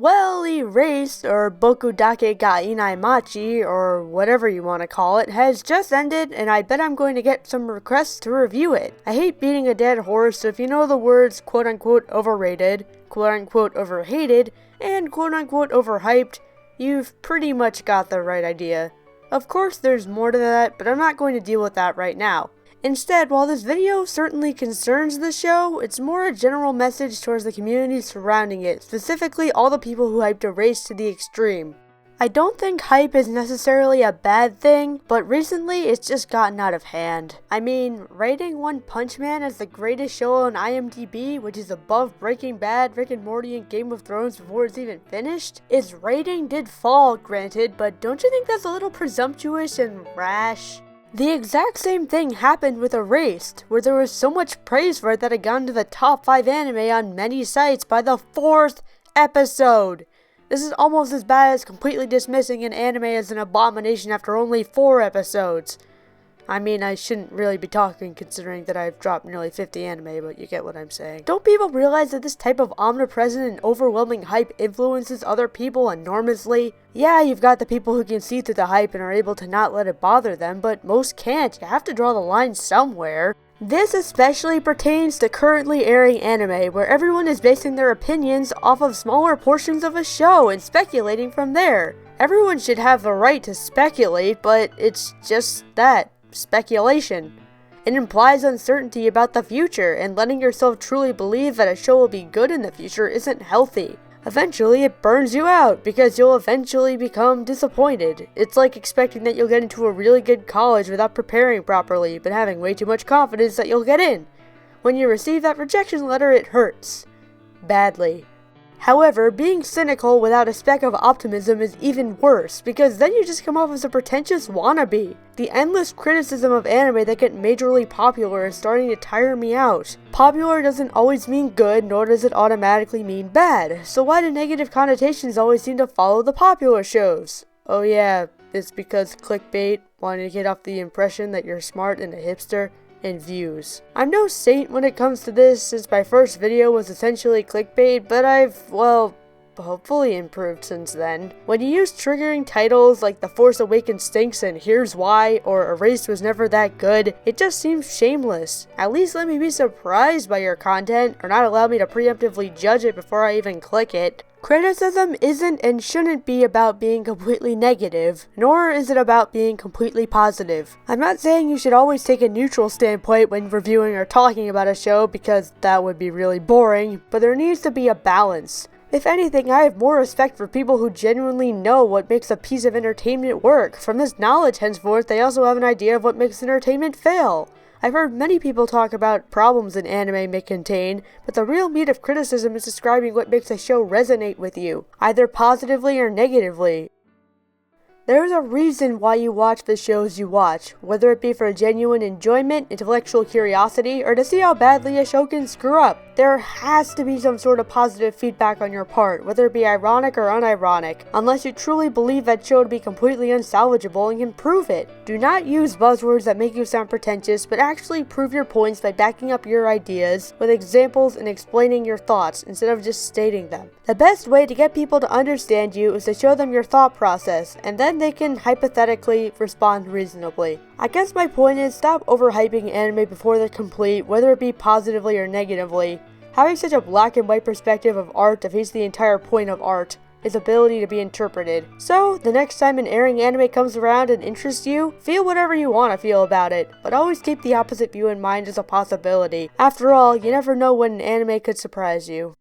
Well, Erased, or Bokudake ga Inai Machi, or whatever you want to call it, has just ended, and I bet I'm going to get some requests to review it. I hate beating a dead horse, so if you know the words quote-unquote overrated, quote-unquote overhated, and quote-unquote overhyped, you've pretty much got the right idea. Of course there's more to that, but I'm not going to deal with that right now. Instead, while this video certainly concerns the show, it's more a general message towards the community surrounding it, specifically all the people who hyped Erased to the extreme. I don't think hype is necessarily a bad thing, but recently it's just gotten out of hand. I mean, rating One Punch Man as the greatest show on IMDb, which is above Breaking Bad, Rick and Morty, and Game of Thrones before it's even finished? Its rating did fall, granted, but don't you think that's a little presumptuous and rash? The exact same thing happened with Erased, where there was so much praise for it that it got into the top 5 anime on many sites by the 4th episode. This is almost as bad as completely dismissing an anime as an abomination after only 4 episodes. I mean, I shouldn't really be talking considering that I've dropped nearly 50 anime, but you get what I'm saying. Don't people realize that this type of omnipresent and overwhelming hype influences other people enormously? Yeah, you've got the people who can see through the hype and are able to not let it bother them, but most can't. You have to draw the line somewhere. This especially pertains to currently airing anime, where everyone is basing their opinions off of smaller portions of a show and speculating from there. Everyone should have the right to speculate, but it's just that. Speculation. It implies uncertainty about the future, and letting yourself truly believe that a show will be good in the future isn't healthy. Eventually, it burns you out, because you'll eventually become disappointed. It's like expecting that you'll get into a really good college without preparing properly, but having way too much confidence that you'll get in. When you receive that rejection letter, it hurts. Badly. However, being cynical without a speck of optimism is even worse, because then you just come off as a pretentious wannabe. The endless criticism of anime that get majorly popular is starting to tire me out. Popular doesn't always mean good, nor does it automatically mean bad, so why do negative connotations always seem to follow the popular shows? Oh yeah, it's because clickbait, wanting to get off the impression that you're smart and a hipster, and views. I'm no saint when it comes to this, since my first video was essentially clickbait, but I've, well, hopefully improved since then. When you use triggering titles like The Force Awakens stinks and here's why, or Erased was never that good, it just seems shameless. At least let me be surprised by your content, or not allow me to preemptively judge it before I even click it. Criticism isn't and shouldn't be about being completely negative, nor is it about being completely positive. I'm not saying you should always take a neutral standpoint when reviewing or talking about a show, because that would be really boring, but there needs to be a balance. If anything, I have more respect for people who genuinely know what makes a piece of entertainment work. From this knowledge henceforth, they also have an idea of what makes entertainment fail. I've heard many people talk about problems an anime may contain, but the real meat of criticism is describing what makes a show resonate with you, either positively or negatively. There's a reason why you watch the shows you watch, whether it be for genuine enjoyment, intellectual curiosity, or to see how badly a show can screw up. There has to be some sort of positive feedback on your part, whether it be ironic or unironic, unless you truly believe that show to be completely unsalvageable and can prove it. Do not use buzzwords that make you sound pretentious, but actually prove your points by backing up your ideas with examples and explaining your thoughts instead of just stating them. The best way to get people to understand you is to show them your thought process, and then they can hypothetically respond reasonably. I guess my point is, stop overhyping anime before they're complete, whether it be positively or negatively. Having such a black and white perspective of art defeats the entire point of art, its ability to be interpreted. So, the next time an airing anime comes around and interests you, feel whatever you want to feel about it, but always keep the opposite view in mind as a possibility. After all, you never know when an anime could surprise you.